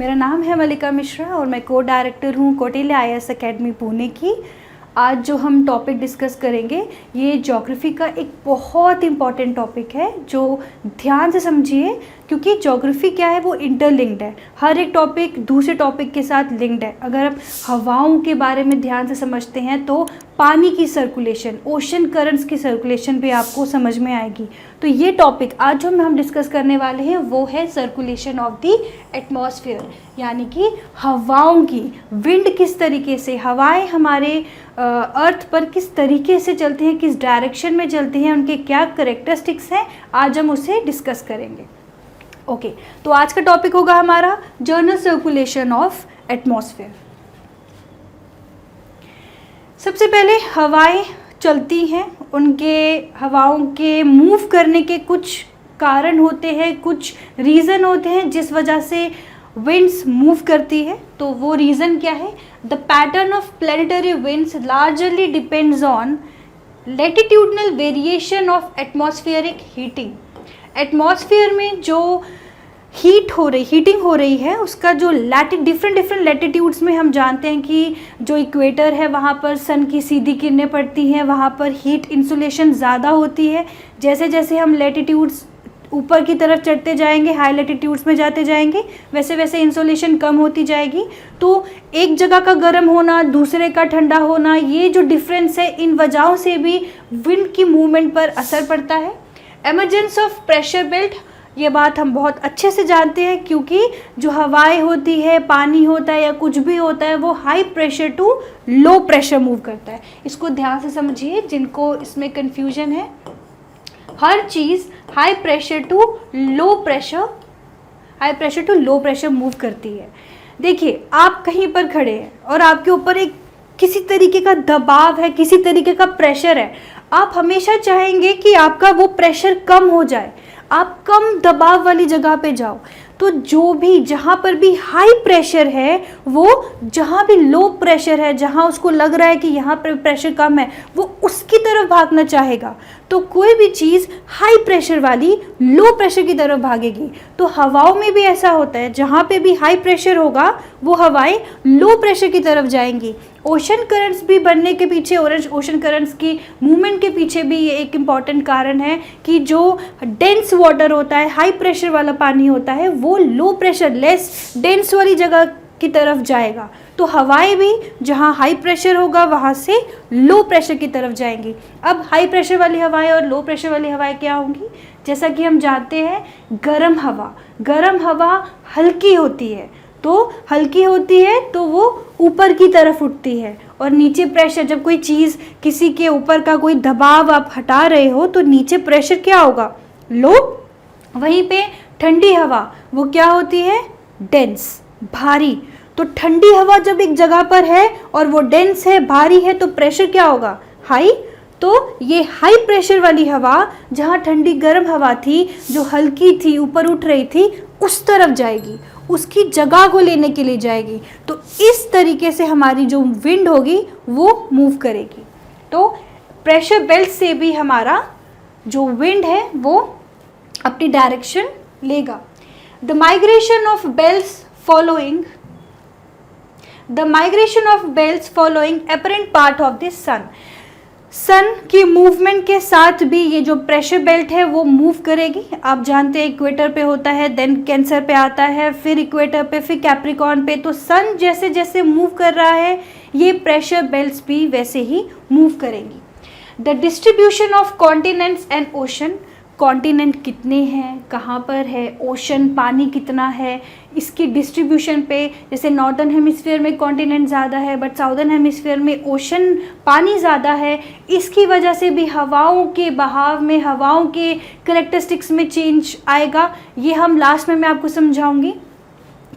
मेरा नाम है मल्लिका मिश्रा और मैं को डायरेक्टर हूँ कौटिल्य IAS अकेडमी पुणे की। आज जो हम टॉपिक डिस्कस करेंगे ये ज्योग्राफी का एक बहुत इम्पॉर्टेंट टॉपिक है जो ध्यान से समझिए, क्योंकि ज्योग्राफी क्या है वो इंटरलिंक्ड है। हर एक टॉपिक दूसरे टॉपिक के साथ लिंक्ड है। अगर आप हवाओं के बारे में ध्यान से समझते हैं तो पानी की सर्कुलेशन, ओशन करंट्स की सर्कुलेशन भी आपको समझ में आएगी। तो ये टॉपिक आज जो हम डिस्कस करने वाले हैं वो है सर्कुलेशन ऑफ द एटमॉस्फेयर, यानी कि हवाओं की, विंड किस तरीके से, हवाएं हमारे अर्थ पर किस तरीके से चलती हैं, किस डायरेक्शन में चलती हैं, उनके क्या करेक्टरिस्टिक्स हैं, आज हम उसे डिस्कस करेंगे। ओके, तो आज का टॉपिक होगा हमारा जनरल सर्कुलेशन ऑफ एटमॉस्फेयर। सबसे पहले हवाएं चलती हैं, उनके हवाओं के मूव करने के कुछ कारण होते हैं, कुछ रीज़न होते हैं जिस वजह से विंड्स मूव करती है। तो वो रीज़न क्या है? The pattern of planetary winds largely depends on latitudinal variation of atmospheric heating. Atmosphere में जो हीटिंग हो रही है उसका जो डिफरेंट लैटिट्यूड्स में हम जानते हैं कि जो इक्वेटर है वहाँ पर सन की सीधी किरणें पड़ती हैं, वहाँ पर हीट इंसुलेशन ज़्यादा होती है। जैसे जैसे हम लैटिट्यूड्स ऊपर की तरफ चढ़ते जाएंगे, हाई लैटिट्यूड्स में जाते जाएंगे, वैसे वैसे इंसुलेशन कम होती जाएगी। तो एक जगह का गर्म होना, दूसरे का ठंडा होना, ये जो डिफरेंस है इन वजहों से भी विंड की मूवमेंट पर असर पड़ता है। एमरजेंस ऑफ प्रेशर बेल्ट, ये बात हम बहुत अच्छे से जानते हैं क्योंकि जो हवाएं होती है, पानी होता है या कुछ भी होता है, वो high pressure to low pressure move करता है। इसको ध्यान से समझिए, जिनको इसमें कन्फ्यूजन है। हर चीज़ high pressure to low pressure move करती है। देखिए, आप कहीं पर खड़े हैं और आपके ऊपर एक किसी तरीके का दबाव है, किसी तरीके का प्रेशर है। आप हमेशा चाहेंगे कि आपका वो प्रेशर कम हो जाए, आप कम दबाव वाली जगह पे जाओ। तो जो भी जहाँ पर भी हाई प्रेशर है, वो जहाँ भी लो प्रेशर है, जहाँ उसको लग रहा है कि यहाँ पर प्रेशर कम है, वो उसकी तरफ भागना चाहेगा। तो कोई भी चीज़ हाई प्रेशर वाली लो प्रेशर की तरफ भागेगी। तो हवाओं में भी ऐसा होता है, जहाँ पे भी हाई प्रेशर होगा वो हवाएं लो प्रेशर की तरफ जाएंगी। ओशन करंट्स भी बनने के पीछे, ओशन करंट्स की मूवमेंट के पीछे भी ये एक इम्पॉर्टेंट कारण है कि जो डेंस वाटर होता है, हाई प्रेशर वाला पानी होता है, वो लो प्रेशर, लेस डेंस वाली जगह की तरफ जाएगा। तो हवाएं भी जहाँ हाई प्रेशर होगा वहाँ से लो प्रेशर की तरफ जाएंगी। अब हाई प्रेशर वाली हवाएं और लो प्रेशर वाली हवाएं क्या होंगी? जैसा कि हम जानते हैं, गर्म हवा हल्की होती है। तो हल्की होती है तो वो ऊपर की तरफ उठती है, और नीचे प्रेशर, जब कोई चीज़, किसी के ऊपर का कोई दबाव आप हटा रहे हो तो नीचे प्रेशर क्या होगा? लो। वहीं पे ठंडी हवा वो क्या होती है? डेंस, भारी। तो ठंडी हवा जब एक जगह पर है और वो डेंस है, भारी है, तो प्रेशर क्या होगा? हाई। तो ये हाई प्रेशर वाली हवा जहाँ ठंडी गर्म हवा थी, जो हल्की थी, ऊपर उठ रही थी, उस तरफ जाएगी, उसकी जगह को लेने के लिए जाएगी। तो इस तरीके से हमारी जो विंड होगी वो मूव करेगी। तो प्रेशर बेल्ट से भी हमारा जो विंड है वो अपनी डायरेक्शन लेगा। The migration of belts following apparent part of the sun की मूवमेंट के साथ भी ये जो प्रेशर बेल्ट है वो मूव करेगी। आप जानते हैं इक्वेटर पे होता है, देन कैंसर पे आता है, फिर इक्वेटर पे, फिर कैप्रिकॉर्न पे। तो सन जैसे जैसे मूव कर रहा है, ये प्रेशर बेल्ट्स भी वैसे ही मूव करेंगी। The distribution of continents and ocean, continent कितने हैं, कहाँ पर है, ओशन पानी कितना है, इसकी डिस्ट्रीब्यूशन पे, जैसे नॉर्दर्न हेमिस्फीयर में कॉन्टिनेंट ज़्यादा है बट साउदर्न हेमिस्फीयर में ओशन पानी ज़्यादा है। इसकी वजह से भी हवाओं के बहाव में, हवाओं के करेक्टरिस्टिक्स में चेंज आएगा। ये हम लास्ट में मैं आपको समझाऊंगी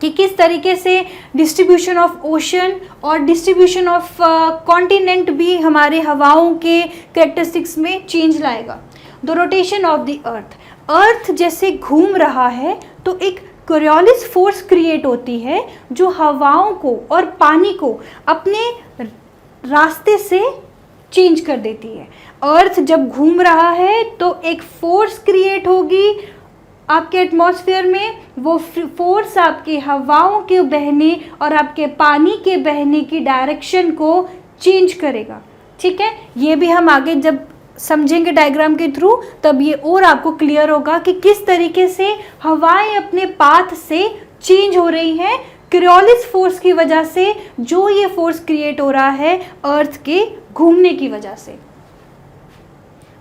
कि किस तरीके से डिस्ट्रीब्यूशन ऑफ ओशन और डिस्ट्रीब्यूशन ऑफ कॉन्टिनेंट भी हमारे हवाओं के करेक्टरिस्टिक्स में चेंज लाएगा। The rotation of the earth जैसे घूम रहा है तो एक कोरियोलिस फोर्स क्रिएट होती है जो हवाओं को और पानी को अपने रास्ते से चेंज कर देती है। अर्थ जब घूम रहा है तो एक फोर्स क्रिएट होगी आपके एटमॉस्फेयर में वो फोर्स आपकी हवाओं के बहने और आपके पानी के बहने की डायरेक्शन को चेंज करेगा। ठीक है, ये भी हम आगे जब समझेंगे डायग्राम के थ्रू तब ये और आपको क्लियर होगा कि किस तरीके से हवाएं अपने पाथ से चेंज हो रही हैं कोरियोलिस फोर्स की वजह से, जो ये फोर्स क्रिएट हो रहा है अर्थ के घूमने की वजह से।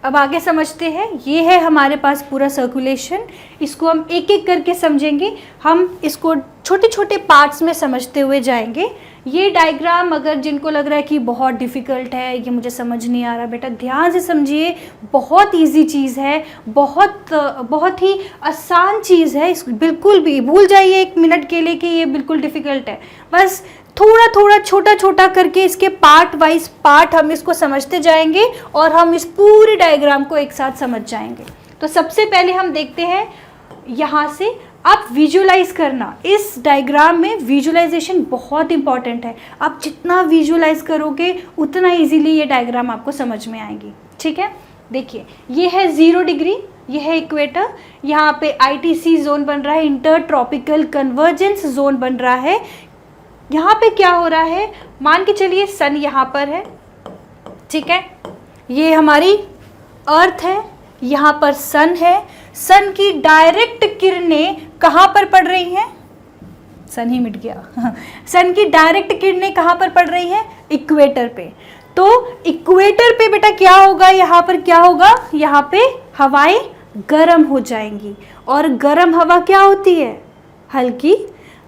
अब आगे समझते हैं, ये है हमारे पास पूरा सर्कुलेशन। इसको हम एक एक करके समझेंगे, हम इसको छोटे छोटे पार्ट्स में समझते हुए जाएंगे। ये डायग्राम अगर जिनको लग रहा है कि बहुत डिफ़िकल्ट है, ये मुझे समझ नहीं आ रहा, बेटा ध्यान से समझिए, बहुत इजी चीज़ है, बहुत ही आसान चीज़ है। इस बिल्कुल भी भूल जाइए एक मिनट के लिए कि ये बिल्कुल डिफ़िकल्ट है। बस थोड़ा थोड़ा छोटा छोटा करके इसके पार्ट वाइज पार्ट हम इसको समझते जाएंगे और हम इस पूरे डायग्राम को एक साथ समझ जाएंगे। तो सबसे पहले हम देखते हैं, यहाँ से आप विजुअलाइज करना। इस डायग्राम में विजुअलाइजेशन बहुत इंपॉर्टेंट है। आप जितना विजुअलाइज करोगे उतना इजीली ये डायग्राम आपको समझ में आएगी। ठीक है, देखिए ये है 0 डिग्री, ये है इक्वेटर, यहाँ पे ITC जोन बन रहा है, इंटर ट्रॉपिकल कन्वर्जेंस जोन बन रहा है। यहाँ पे क्या हो रहा है, मान के चलिए सन यहाँ पर है, ठीक है, ये हमारी अर्थ है, यहाँ पर सन है। सन की डायरेक्ट किरणें कहाँ पर पड़ रही हैं, सन ही मिट गया सन की डायरेक्ट किरणें कहाँ पर पड़ रही हैं, इक्वेटर पे। तो इक्वेटर पे बेटा क्या होगा, यहाँ पर क्या होगा, यहाँ पे हवाएं गर्म हो जाएंगी। और गर्म हवा क्या होती है, हल्की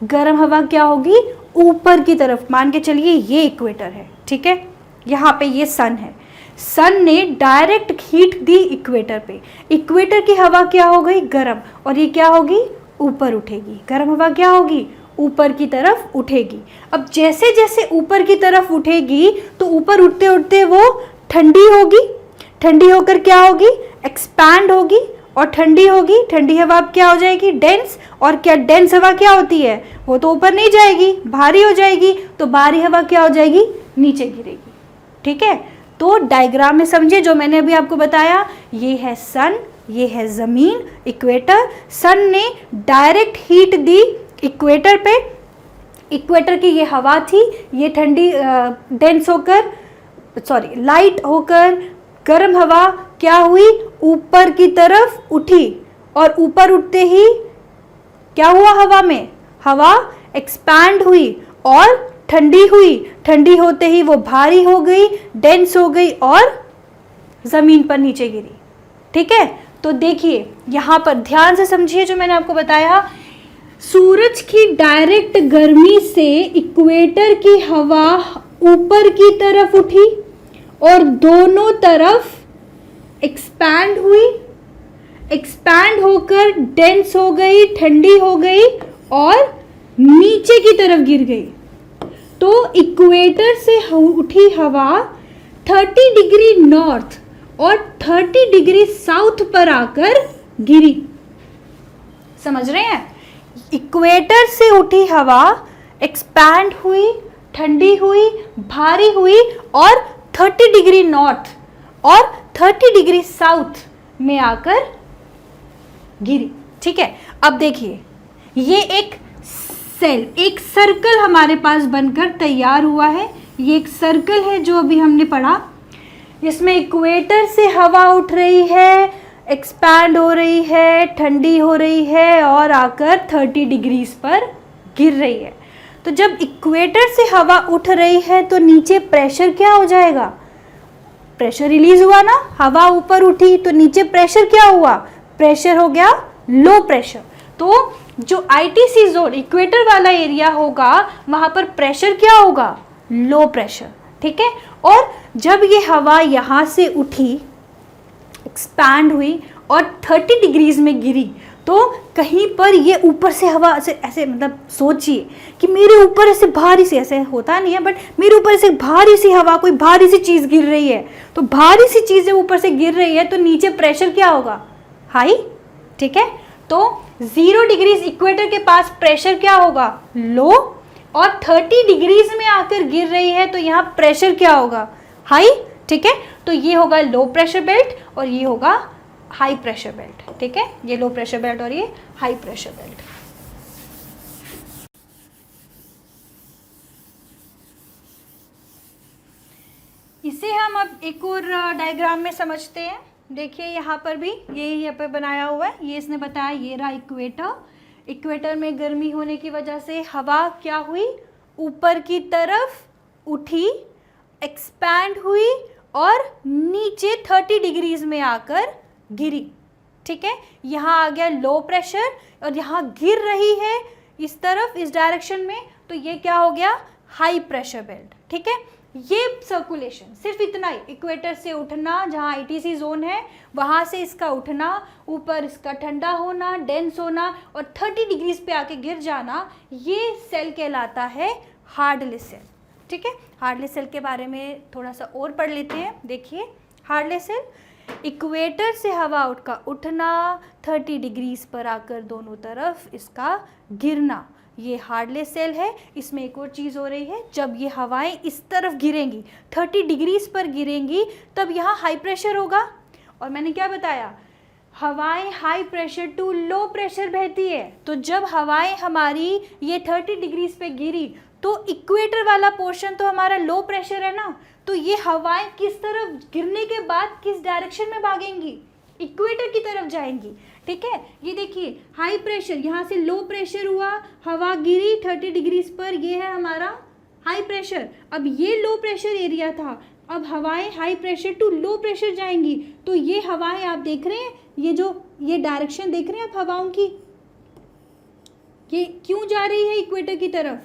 गर्म हवा क्या होगी, ऊपर की तरफ। मान के चलिए ये इक्वेटर है, ठीक है, यहाँ पे ये सन है, सन ने डायरेक्ट हीट दी इक्वेटर पे। इक्वेटर की हवा क्या हो गई, गर्म, और ये क्या होगी, ऊपर उठेगी। गर्म हवा क्या होगी, ऊपर की तरफ उठेगी। अब जैसे जैसे ऊपर की तरफ उठेगी तो ऊपर उठते उठते वो ठंडी होगी, ठंडी होकर क्या होगी, एक्सपैंड होगी, और ठंडी होगी, ठंडी हवा क्या हो जाएगी, डेंस। और क्या डेंस हवा क्या होती है, वो तो ऊपर नहीं जाएगी, भारी हो जाएगी, तो भारी हवा क्या हो जाएगी, नीचे गिरेगी। ठीक है, तो डायग्राम में समझिए जो मैंने अभी आपको बताया, ये है सन, ये है ज़मीन, इक्वेटर। सन ने डायरेक्ट हीट दी इक्वेटर पे, इक्वेटर की ये हवा थी, ये ठंडी डेंस होकर, सॉरी लाइट होकर गर्म हवा क्या हुई, ऊपर की तरफ उठी। और ऊपर उठते ही क्या हुआ, हवा में, हवा एक्सपैंड हुई और ठंडी हुई। ठंडी होते ही वो भारी हो गई, डेंस हो गई और ज़मीन पर नीचे गिरी। ठीक है, तो देखिए यहाँ पर ध्यान से समझिए जो मैंने आपको बताया, सूरज की डायरेक्ट गर्मी से इक्वेटर की हवा ऊपर की तरफ उठी और दोनों तरफ एक्सपैंड हुई, एक्सपैंड होकर डेंस हो गई, ठंडी हो गई और नीचे की तरफ गिर गई। तो इक्वेटर से उठी हवा 30 डिग्री नॉर्थ और 30 डिग्री साउथ पर आकर गिरी। समझ रहे हैं, इक्वेटर से उठी हवा एक्सपैंड हुई, ठंडी हुई, भारी हुई और 30 डिग्री नॉर्थ और 30 डिग्री साउथ में आकर गिरी। ठीक है, अब देखिए ये एक सेल, एक सर्कल हमारे पास बनकर तैयार हुआ है। ये एक सर्कल है जो अभी हमने पढ़ा, जिसमें इक्वेटर से हवा उठ रही है, एक्सपैंड हो रही है, ठंडी हो रही है और आकर 30 डिग्रीज पर गिर रही है। तो जब इक्वेटर से हवा उठ रही है तो नीचे प्रेशर क्या हो जाएगा, प्रेशर रिलीज हुआ ना, हवा ऊपर उठी तो नीचे प्रेशर क्या हुआ, प्रेशर हो गया लो प्रेशर। तो जो ITC जोन इक्वेटर वाला एरिया होगा वहां पर प्रेशर क्या होगा, लो प्रेशर। ठीक है, और जब ये हवा यहाँ से उठी, एक्सपैंड हुई और 30 डिग्रीज में गिरी, तो कहीं पर ये ऊपर से हवा ऐसे मतलब सोचिए कि मेरे ऊपर ऐसे भारी सी, ऐसे होता नहीं है बट मेरे ऊपर ऐसे भारी सी हवा, कोई भारी सी चीज़ गिर रही है, तो भारी सी चीज़ें ऊपर से गिर रही है तो नीचे प्रेशर क्या होगा, हाई। ठीक है, तो 0 डिग्रीज इक्वेटर के पास प्रेशर क्या होगा, लो, और 30 डिग्रीज में आकर गिर रही है तो यहाँ प्रेशर क्या होगा, हाई। ठीक है, तो ये होगा लो प्रेशर बेल्ट और ये होगा हाई प्रेशर बेल्ट, ठीक है, ये लो प्रेशर बेल्ट और ये हाई प्रेशर बेल्ट। इसे हम अब एक और डायग्राम में समझते हैं। देखिए यहाँ पर भी ये यहाँ पे बनाया हुआ है, ये इसने बताया, ये रहा इक्वेटर। इक्वेटर में गर्मी होने की वजह से हवा क्या हुई, ऊपर की तरफ उठी, एक्सपैंड हुई और नीचे 30 डिग्रीज में आकर गिरी, ठीक है। यहाँ आ गया लो प्रेशर और यहाँ गिर रही है इस तरफ, इस डायरेक्शन में, तो ये क्या हो गया, हाई प्रेशर बेल्ट, ठीक है। ये सर्कुलेशन सिर्फ इतना ही, इक्वेटर से उठना, जहाँ आईटीसी जोन है वहाँ से इसका उठना, ऊपर इसका ठंडा होना, डेंस होना और 30 डिग्रीज पे आके गिर जाना, ये सेल कहलाता है हार्टले सेल, ठीक है। हार्टले सेल के बारे में थोड़ा सा और पढ़ लेते हैं। देखिए हार्टले सेल, इक्वेटर से हवा का उठना, 30 डिग्रीज पर आकर दोनों तरफ इसका गिरना, ये हार्टले सेल है। इसमें एक और चीज़ हो रही है, जब ये हवाएं इस तरफ गिरेंगी, 30 डिग्रीज पर गिरेंगी, तब यहाँ हाई प्रेशर होगा। और मैंने क्या बताया, हवाएं high pressure to low pressure बहती है। तो जब हवाएं हमारी ये 30 डिग्रीज पे गिरी, तो इक्वेटर वाला पोर्शन तो हमारा लो प्रेशर है ना, तो ये हवाएं किस तरफ गिरने के बाद किस डायरेक्शन में भागेंगी, इक्वेटर की तरफ जाएंगी, ठीक है। ये देखिए हाई प्रेशर, यहाँ से लो प्रेशर हुआ, हवा गिरी 30 डिग्रीज पर, ये है हमारा हाई प्रेशर। अब ये लो प्रेशर एरिया था, अब हवाएं high pressure to low pressure जाएंगी, तो ये हवाएं आप देख रहे हैं, ये डायरेक्शन देख रहे हैं आप हवाओं की, ये क्यों जा रही है इक्वेटर की तरफ,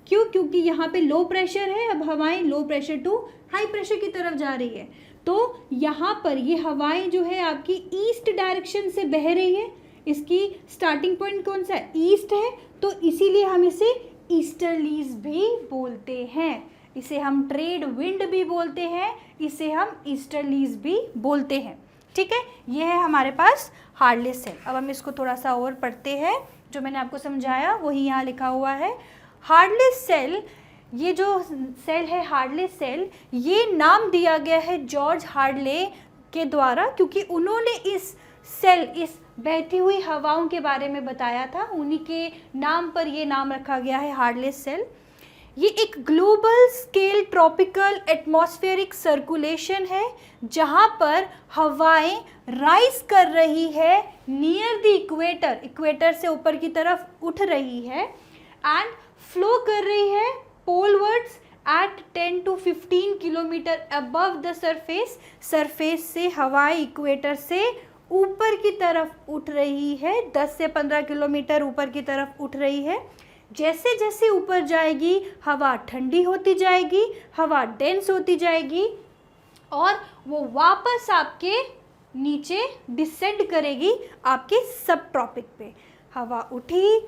क्यों, क्योंकि यहाँ पे लो प्रेशर है, अब हवाएं low pressure to high pressure की तरफ जा रही है। तो यहाँ पर ये हवाएं जो है आपकी ईस्ट डायरेक्शन से बह रही है, इसकी स्टार्टिंग पॉइंट कौन सा है, ईस्ट है, तो इसीलिए हम इसे ईस्टर्लीज भी बोलते हैं, इसे हम ट्रेड विंड भी बोलते हैं, इसे हम ईस्टर्लीज भी बोलते हैं, ठीक है। ये है हमारे पास हार्टले सेल। अब हम इसको थोड़ा सा और पढ़ते हैं, जो मैंने आपको समझाया वही यहाँ लिखा हुआ है। हार्टले सेल, ये जो सेल है हार्टले सेल, ये नाम दिया गया है जॉर्ज हार्टले के द्वारा, क्योंकि उन्होंने इस सेल, इस बहती हुई हवाओं के बारे में बताया था, उन्हीं के नाम पर ये नाम रखा गया है हार्टले सेल। ये एक global scale tropical atmospheric circulation है, जहाँ पर हवाएं राइज कर रही है नियर द इक्वेटर, इक्वेटर से ऊपर की तरफ उठ रही है, एंड फ्लो कर रही है polewards at 10 to 15 kilometre above the surface, surface से हवाएं इक्वेटर से ऊपर की तरफ उठ रही है, 10 से 15 किलोमीटर ऊपर की तरफ उठ रही है। जैसे जैसे ऊपर जाएगी हवा ठंडी होती जाएगी, हवा डेंस होती जाएगी और वो वापस आपके नीचे डिसेंड करेगी आपके सब ट्रॉपिक पे। हवा उठी,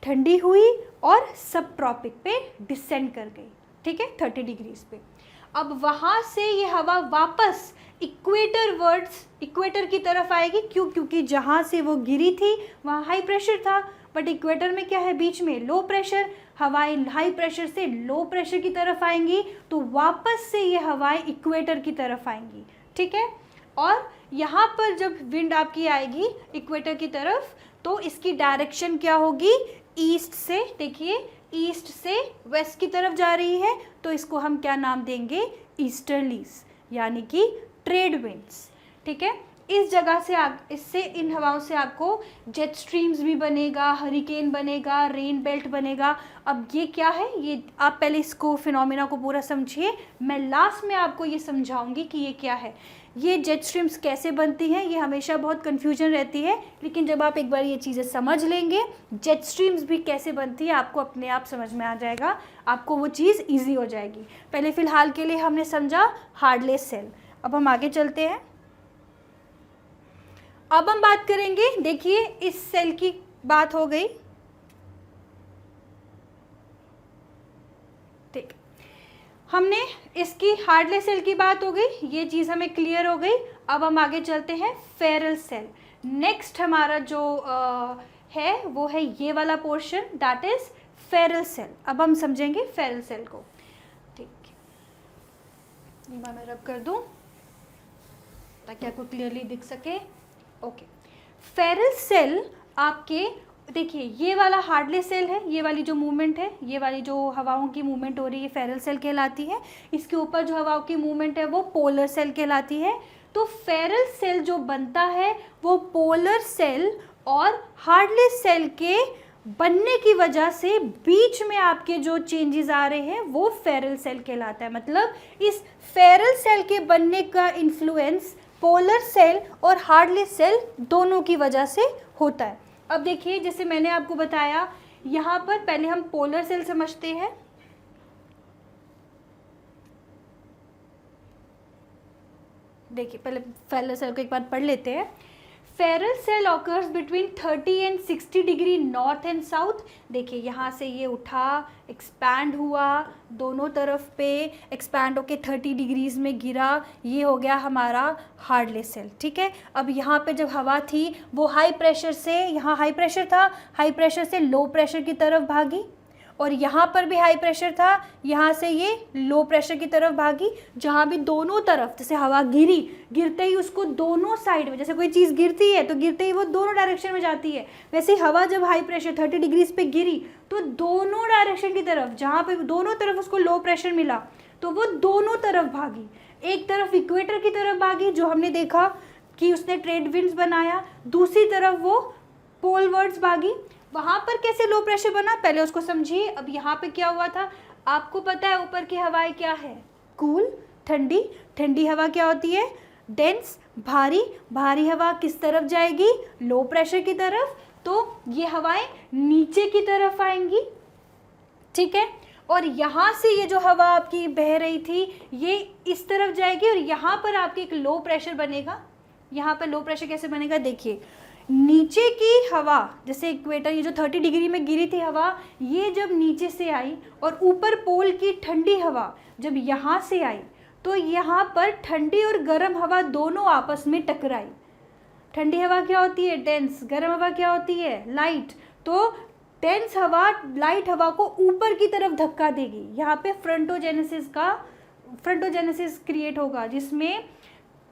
ठंडी हुई और सब ट्रॉपिक पे डिसेंड कर गई, ठीक है, 30 डिग्रीज पे। अब वहाँ से ये हवा वापस इक्वेटर वर्ड्स, इक्वेटर की तरफ आएगी, क्यों, क्योंकि जहाँ से वो गिरी थी वहाँ हाई प्रेशर था, बट इक्वेटर में क्या है, बीच में लो प्रेशर, हवाएं हाई प्रेशर से लो प्रेशर की तरफ आएंगी, तो वापस से ये हवाएं इक्वेटर की तरफ आएंगी, ठीक है। और यहाँ पर जब विंड आपकी आएगी इक्वेटर की तरफ, तो इसकी डायरेक्शन क्या होगी, ईस्ट से, देखिए ईस्ट से वेस्ट की तरफ जा रही है, तो इसको हम क्या नाम देंगे, ईस्टर्लीज, यानी कि ट्रेड विंड्स, ठीक है। इस जगह से इससे, इन हवाओं से आपको जेट स्ट्रीम्स भी बनेगा, हरिकेन बनेगा, रेन बेल्ट बनेगा। अब ये क्या है, ये आप पहले इसको फिनोमेना को पूरा समझिए, मैं लास्ट में आपको ये समझाऊंगी कि ये क्या है, ये जेट स्ट्रीम्स कैसे बनती हैं। ये हमेशा बहुत कन्फ्यूजन रहती है, लेकिन जब आप एक बार ये चीज़ें समझ लेंगे, जेट स्ट्रीम्स भी कैसे बनती है आपको अपने आप समझ में आ जाएगा, आपको वो चीज़ ईजी हो जाएगी। पहले फ़िलहाल के लिए हमने समझा हार्टले सेल, अब हम आगे चलते हैं। अब हम बात करेंगे, देखिए इस सेल की बात हो गई, ठीक, हमने इसकी हार्टले सेल की बात हो गई, ये चीज़ हमें क्लियर हो गई। अब हम आगे चलते हैं फेरल सेल। नेक्स्ट हमारा जो है वो है ये वाला portion, that is Ferrel cell. अब हम समझेंगे फेरल सेल को, ठीक, मैं रब कर दूं ताकि आपको क्लियरली दिख सके। ओके, फेरल सेल आपके, देखिए ये वाला हार्डलेस सेल है, ये वाली जो मूवमेंट है, ये वाली जो हवाओं की मूवमेंट हो रही है फेरल सेल कहलाती है। इसके ऊपर जो हवाओं की मूवमेंट है वो पोलर सेल कहलाती है। तो फेरल सेल जो बनता है वो पोलर सेल और हार्डलेस सेल के बनने की वजह से बीच में आपके जो चेंजेस आ रहे हैं वो फेरल सेल कहलाता है। मतलब इस फेरल सेल के बनने का इन्फ्लुएंस पोलर सेल और हार्डलेस सेल दोनों की वजह से होता है। अब देखिए, जैसे मैंने आपको बताया, यहाँ पर पहले हम पोलर सेल समझते हैं। देखिए पहले फेरल सेल को एक बार पढ़ लेते हैं। Ferrel cell occurs between 30 and 60 degree north and south. देखिए यहाँ से ये उठा, एक्सपैंड हुआ, दोनों तरफ पे एक्सपैंड होके 30 डिग्रीज में गिरा, ये हो गया हमारा हार्डलेस सेल। ठीक है, अब यहाँ पे जब हवा थी वो हाई प्रेशर से, यहाँ हाई प्रेशर था, हाई प्रेशर से लो प्रेशर की तरफ भागी, और यहाँ पर भी हाई प्रेशर था, यहाँ से ये लो प्रेशर की तरफ भागी। जहाँ भी दोनों तरफ, जैसे हवा गिरी, गिरते ही उसको दोनों साइड में, जैसे कोई चीज़ गिरती है तो गिरते ही वो दोनों डायरेक्शन में जाती है, वैसे ही हवा जब हाई प्रेशर 30 डिग्रीज पे गिरी तो दोनों डायरेक्शन की तरफ, जहाँ पे दोनों तरफ उसको लो प्रेशर मिला तो वो दोनों तरफ भागी। एक तरफ इक्वेटर की तरफ भागी, जो हमने देखा कि उसने ट्रेड विंड्स बनाया, दूसरी तरफ वो पोलवर्ड्स भागी। वहाँ पर कैसे लो प्रेशर बना पहले उसको समझिए। अब यहाँ पे क्या हुआ था, आपको पता है ऊपर की हवाएं क्या है, कूल, ठंडी। ठंडी हवा क्या होती है, डेंस, भारी। भारी हवा किस तरफ जाएगी, लो प्रेशर की तरफ, तो ये हवाएं नीचे की तरफ आएंगी। ठीक है, और यहाँ से ये जो हवा आपकी बह रही थी ये इस तरफ जाएगी और यहाँ पर आपके एक लो प्रेशर बनेगा। यहाँ पर लो प्रेशर कैसे बनेगा, देखिए नीचे की हवा, जैसे इक्वेटर, ये जो 30 डिग्री में गिरी थी हवा, ये जब नीचे से आई और ऊपर पोल की ठंडी हवा जब यहाँ से आई तो यहाँ पर ठंडी और गर्म हवा दोनों आपस में टकराई। ठंडी हवा क्या होती है, डेंस। गर्म हवा क्या होती है, लाइट। तो डेंस हवा लाइट हवा को ऊपर की तरफ धक्का देगी। यहाँ पे फ्रंटोजेनेसिस क्रिएट होगा, जिसमें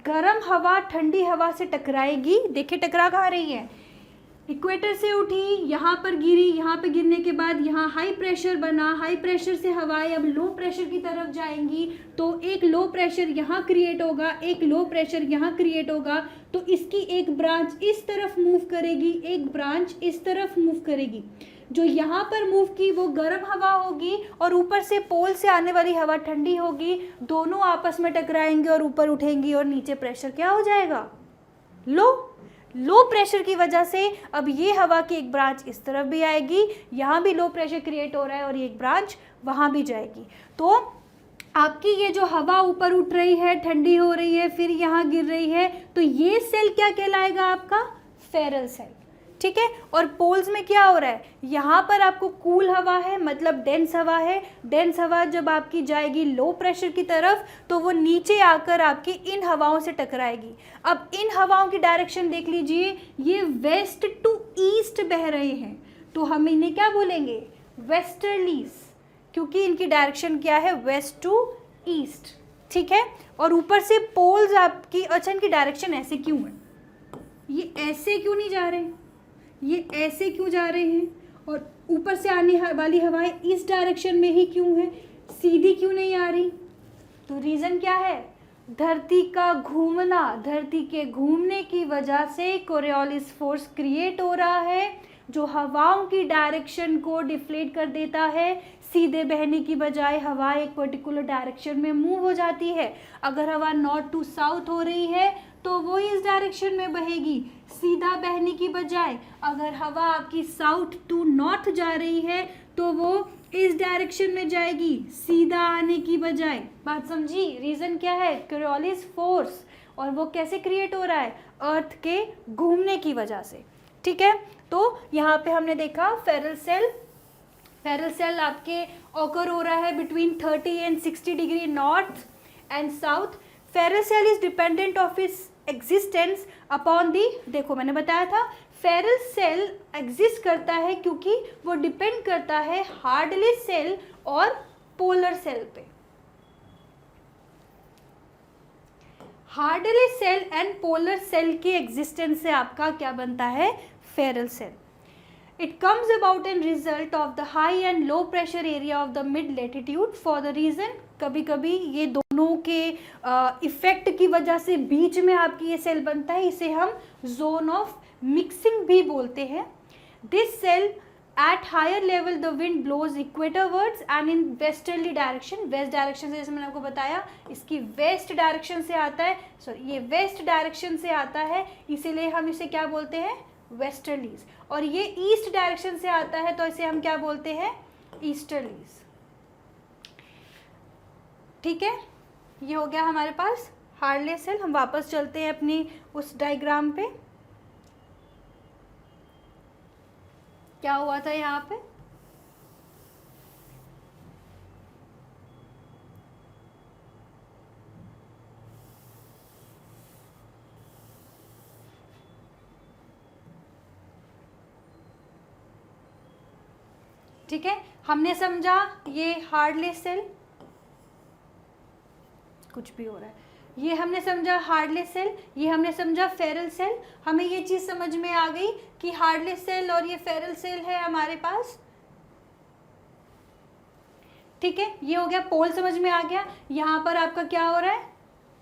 गर्म हवा ठंडी हवा से टकराएगी। देखिए टकरा कहाँ रही है, इक्वेटर से उठी, यहाँ पर गिरी, यहाँ पे गिरने के बाद यहाँ हाई प्रेशर बना, हाई प्रेशर से हवाएं अब लो प्रेशर की तरफ जाएंगी, तो एक लो प्रेशर यहाँ क्रिएट होगा, एक लो प्रेशर यहाँ क्रिएट होगा, तो इसकी एक ब्रांच इस तरफ मूव करेगी, एक ब्रांच इस तरफ मूव करेगी। जो यहाँ पर मूव की वो गर्म हवा होगी और ऊपर से पोल से आने वाली हवा ठंडी होगी, दोनों आपस में टकराएंगे और ऊपर उठेंगी और नीचे प्रेशर क्या हो जाएगा, लो प्रेशर की वजह से अब ये हवा की एक ब्रांच इस तरफ भी आएगी, यहाँ भी लो प्रेशर क्रिएट हो रहा है और ये एक ब्रांच वहाँ भी जाएगी। तो आपकी ये जो हवा ऊपर उठ रही है, ठंडी हो रही है, फिर यहाँ गिर रही है, तो ये सेल क्या कहलाएगा, आपका फेरल सेल। ठीक है, और पोल्स में क्या हो रहा है, यहाँ पर आपको कूल हवा है, मतलब डेंस हवा है। डेंस हवा जब आपकी जाएगी लो प्रेशर की तरफ तो वो नीचे आकर आपकी इन हवाओं से टकराएगी। अब इन हवाओं की डायरेक्शन देख लीजिए, ये वेस्ट टू ईस्ट बह रहे हैं, तो हम इन्हें क्या बोलेंगे, वेस्टर्लीज, क्योंकि इनकी डायरेक्शन क्या है, वेस्ट टू ईस्ट। ठीक है, और ऊपर से पोल्स आपकी, अच्छा इनकी डायरेक्शन ऐसे क्यों है, ये ऐसे क्यों नहीं जा रहे, ये ऐसे क्यों जा रहे हैं, और ऊपर से आने वाली हवाएं इस डायरेक्शन में ही क्यों है, सीधी क्यों नहीं आ रही, तो रीज़न क्या है, धरती का घूमना, धरती के घूमने की वजह से कोरियोलिस फोर्स क्रिएट हो रहा है, जो हवाओं की डायरेक्शन को डिफ्लेट कर देता है। सीधे बहने की बजाय हवा एक पर्टिकुलर डायरेक्शन में मूव हो जाती है। अगर हवा नॉर्थ टू साउथ हो रही है तो वो इस डायरेक्शन में बहेगी सीधा बहने की बजाय। अगर हवा आपकी साउथ टू नॉर्थ जा रही है तो वो इस डायरेक्शन में जाएगी सीधा आने की बजाय। बात समझी, रीज़न क्या है, कोरियोलिस फोर्स, और वो कैसे क्रिएट हो रहा है, अर्थ के घूमने की वजह से। ठीक है, तो यहाँ पे हमने देखा फेरल सेल आपके ऑकर हो रहा है between 30 and 60 degree north and south. Ferrel cell is dependent of its existence upon the, देखो मैंने बताया था फेरल सेल एग्जिस्ट करता है क्योंकि वो डिपेंड करता है हार्डलेस सेल और पोलर सेल पे। Hadley cell and polar cell के एग्जिस्टेंस से आपका क्या बनता है, Ferrel cell. It comes about in result of the high and low pressure area of the mid latitude for the reason, कभी कभी ये दोनों के इफेक्ट की वजह से बीच में आपकी ये सेल बनता है, इसे हम जोन ऑफ मिक्सिंग भी बोलते हैं. This cell at higher level the wind blows equatorwards and in westerly direction. West direction से, जैसे मैंने आपको बताया, इसकी वेस्ट डायरेक्शन से आता है, सॉरी ये वेस्ट डायरेक्शन से आता है, इसीलिए हम इसे क्या बोलते हैं, वेस्टर्लीज. और ये ईस्ट डायरेक्शन से आता है तो इसे हम क्या बोलते हैं, ईस्टर्लीज. ठीक है, ये हो गया हमारे पास हार्डले सेल. हम वापस चलते हैं अपनी उस डायग्राम पे. क्या हुआ था यहाँ पे, ठीक है, हमने समझा ये हार्डले सेल, कुछ भी हो रहा है, ये हमने समझा हार्डले सेल, ये हमने समझा फेरल सेल. हमें ये चीज़ समझ में आ गई कि हार्डले सेल और ये फेरल सेल है हमारे पास. ठीक है, ये हो गया, पोल समझ में आ गया. यहाँ पर आपका क्या हो रहा है,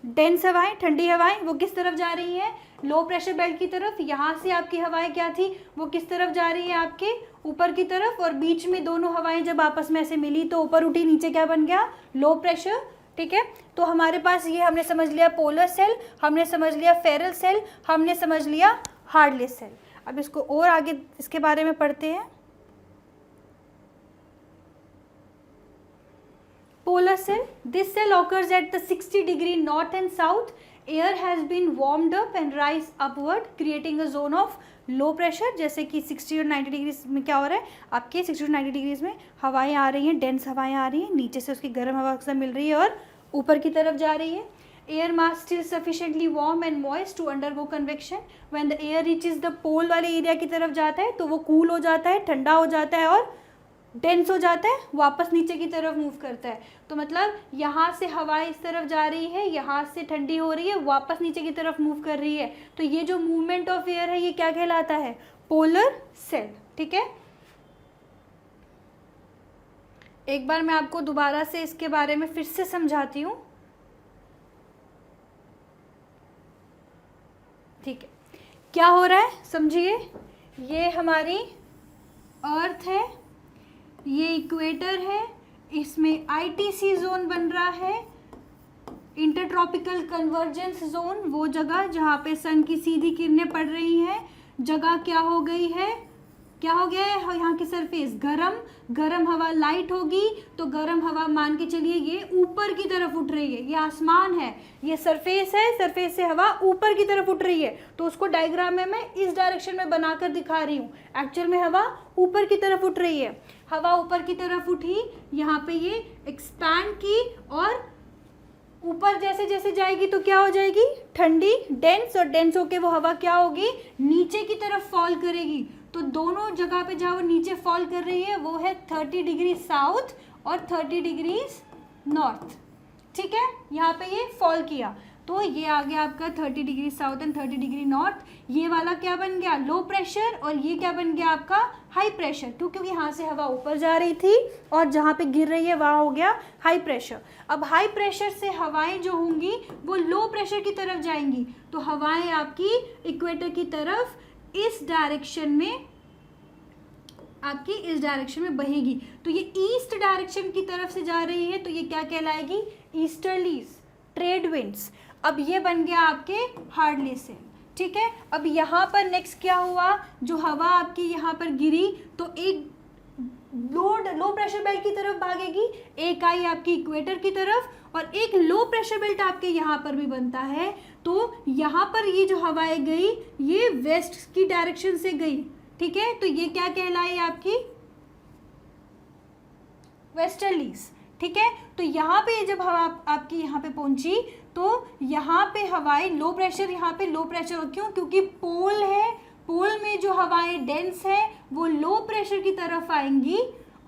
डेंस हवाएं, ठंडी हवाएं, वो किस तरफ जा रही है, लो प्रेशर बेल्ट की तरफ. यहाँ से आपकी हवाएं क्या थी, वो किस तरफ जा रही है, आपके ऊपर की तरफ. और बीच में दोनों हवाएं जब आपस में ऐसे मिली तो ऊपर उठी, नीचे क्या बन गया, लो प्रेशर. ठीक है, तो हमारे पास ये हमने समझ लिया पोलर सेल, हमने समझ लिया फेरल सेल, हमने समझ लिया हार्डले सेल. अब इसको और आगे इसके बारे में पढ़ते हैं. Polar cell. This cell occurs at the 60 degree north and south. Air has been warmed up and rise upward, creating a zone of low pressure. जैसे कि 60 और 90 डिग्री में क्या हो रहा है, आपके 60 और 90 डिग्रीज में हवाएं आ रही हैं, डेंस हवाएं आ रही हैं, नीचे से उसकी गर्म हवा से मिल रही है और ऊपर की तरफ जा रही है. Air mass still sufficiently warm and moist to undergo convection. When the air reaches the pole वाले एरिया की तरफ जाता है तो वो कूल हो जाता है, ठंडा हो जाता है और डेंस हो जाता है, वापस नीचे की तरफ मूव करता है. तो मतलब यहाँ से हवा इस तरफ जा रही है, यहाँ से ठंडी हो रही है, वापस नीचे की तरफ मूव कर रही है. तो ये जो मूवमेंट ऑफ एयर है ये क्या कहलाता है, पोलर सेल. ठीक है, एक बार मैं आपको दोबारा से इसके बारे में फिर से समझाती हूँ. ठीक है, क्या हो रहा है समझिए. ये हमारी अर्थ है, ये इक्वेटर है, इसमें आईटीसी जोन बन रहा है, इंटरट्रॉपिकल कन्वर्जेंस जोन, वो जगह जहाँ पे सन की सीधी किरणें पड़ रही हैं. जगह क्या हो गई है, क्या हो गया है, यहाँ की सरफेस गरम हवा लाइट होगी तो गरम हवा मान के चलिए ये ऊपर की तरफ उठ रही है. ये आसमान है, ये सरफेस है, सरफेस से हवा ऊपर की तरफ उठ रही है. तो उसको डायग्राम में मैं इस डायरेक्शन में बनाकर दिखा रही हूँ. एक्चुअल में हवा ऊपर की तरफ उठ रही है. हवा ऊपर की तरफ उठी, यहाँ पे ये एक्सपैंड की और ऊपर जैसे जैसे जाएगी तो क्या हो जाएगी, ठंडी, डेंस, और डेंस होके वो हवा क्या होगी, नीचे की तरफ फॉल करेगी. तो दोनों जगह पे जहाँ वो नीचे फॉल कर रही है वो है 30 डिग्री साउथ और 30 डिग्रीज नॉर्थ. ठीक है, यहाँ पे ये फॉल किया तो ये आ गया आपका 30 degree south and 30 degree north. ये वाला क्या बन गया, लो प्रेशर, और ये क्या बन गया आपका, हाई प्रेशर. क्योंकि यहाँ से हवा ऊपर जा रही थी और जहाँ पे गिर रही है वहाँ हो गया हाई प्रेशर. अब हाई प्रेशर से हवाएं जो होंगी वो लो प्रेशर की तरफ जाएंगी. तो हवाएं आपकी इक्वेटर की तरफ इस डायरेक्शन में, आपकी इस डायरेक्शन में बहेगी. तो ये ईस्ट डायरेक्शन की तरफ से जा रही है तो ये क्या कहलाएगी, ईस्टर्लीज, ट्रेड विंड्स. अब ये बन गया आपके हार्डले सेल. ठीक है, अब यहाँ पर नेक्स्ट क्या हुआ, जो हवा आपकी यहाँ पर गिरी तो एक लो प्रेशर बेल्ट की तरफ भागेगी, एक आई आपकी इक्वेटर की तरफ और एक लो प्रेशर बेल्ट आपके यहाँ पर भी बनता है. तो यहाँ पर ये जो हवाएं गई ये वेस्ट की डायरेक्शन से गई. ठीक है, तो ये क्या कहलाई आपकी, वेस्टर्लीज. ठीक है, तो यहाँ पे जब हवा आपकी यहाँ पे पहुंची तो यहाँ पे हवाएं लो प्रेशर, यहाँ पे लो प्रेशर, क्यों, क्योंकि पोल है, पोल में जो हवाएं डेंस है वो लो प्रेशर की तरफ आएंगी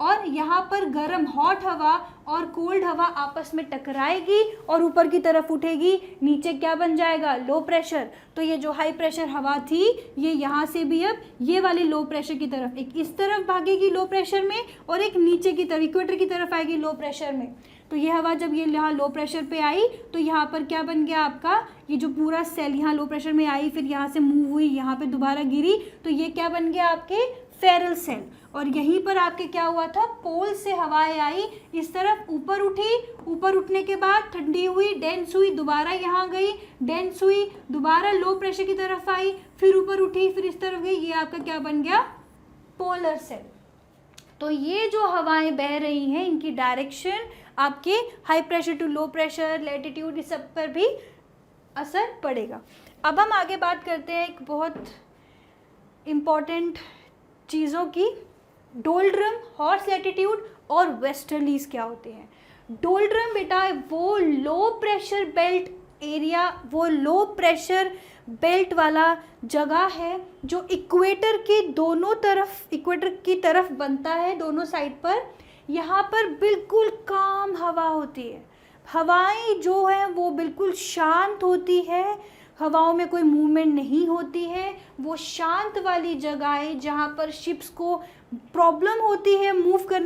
और यहाँ पर गर्म हॉट हवा और कोल्ड हवा आपस में टकराएगी और ऊपर की तरफ उठेगी, नीचे क्या बन जाएगा, लो प्रेशर। तो ये जो हाई प्रेशर हवा थी ये यहाँ से भी अब ये वाली लो प्रेशर की तरफ, एक इस तरफ भागेगी लो प्रेशर में और एक नीचे की तरफ इक्वेटर की तरफ आएगी लो प्रेशर में। तो ये हवा जब ये यहाँ लो प्रेशर पे आई तो यहाँ पर क्या बन गया आपका, ये जो पूरा सेल यहाँ लो प्रेशर में आई, फिर यहाँ से मूव हुई, यहाँ पे दोबारा गिरी, तो ये क्या बन गया आपके फेरल सेल। और यहीं पर आपके क्या हुआ था, पोल से हवाएं आई, इस तरफ ऊपर उठी, ऊपर उठने के बाद ठंडी हुई, डेंस हुई, दोबारा यहाँ गई, डेंस हुई, दोबारा लो प्रेशर की तरफ आई, फिर ऊपर उठी, फिर इस तरफ गई, ये आपका क्या बन गया, पोलर सेल। तो ये जो हवाएं बह रही हैं इनकी डायरेक्शन आपके high pressure to low pressure, latitude, इस सब पर भी असर पड़ेगा। अब हम आगे बात करते हैं एक बहुत इम्पॉर्टेंट चीज़ों की, डोल्ड्रम, हॉर्स लैटिट्यूड और वेस्टर्लीज क्या होते हैं। डोल्ड्रम बेटा वो लो प्रेशर बेल्ट एरिया, वो लो प्रेशर बेल्ट वाला जगह है जो इक्वेटर के दोनों तरफ, इक्वेटर की तरफ बनता है, दोनों साइड पर। यहाँ पर बिल्कुल काम हवा होती है, हवाएं जो है वो बिल्कुल शांत होती है, हवाओं में कोई मूवमेंट नहीं होती है। वो शांत वाली जगह है जहाँ पर शिप्स को प्रॉब्लम होती है मूव करने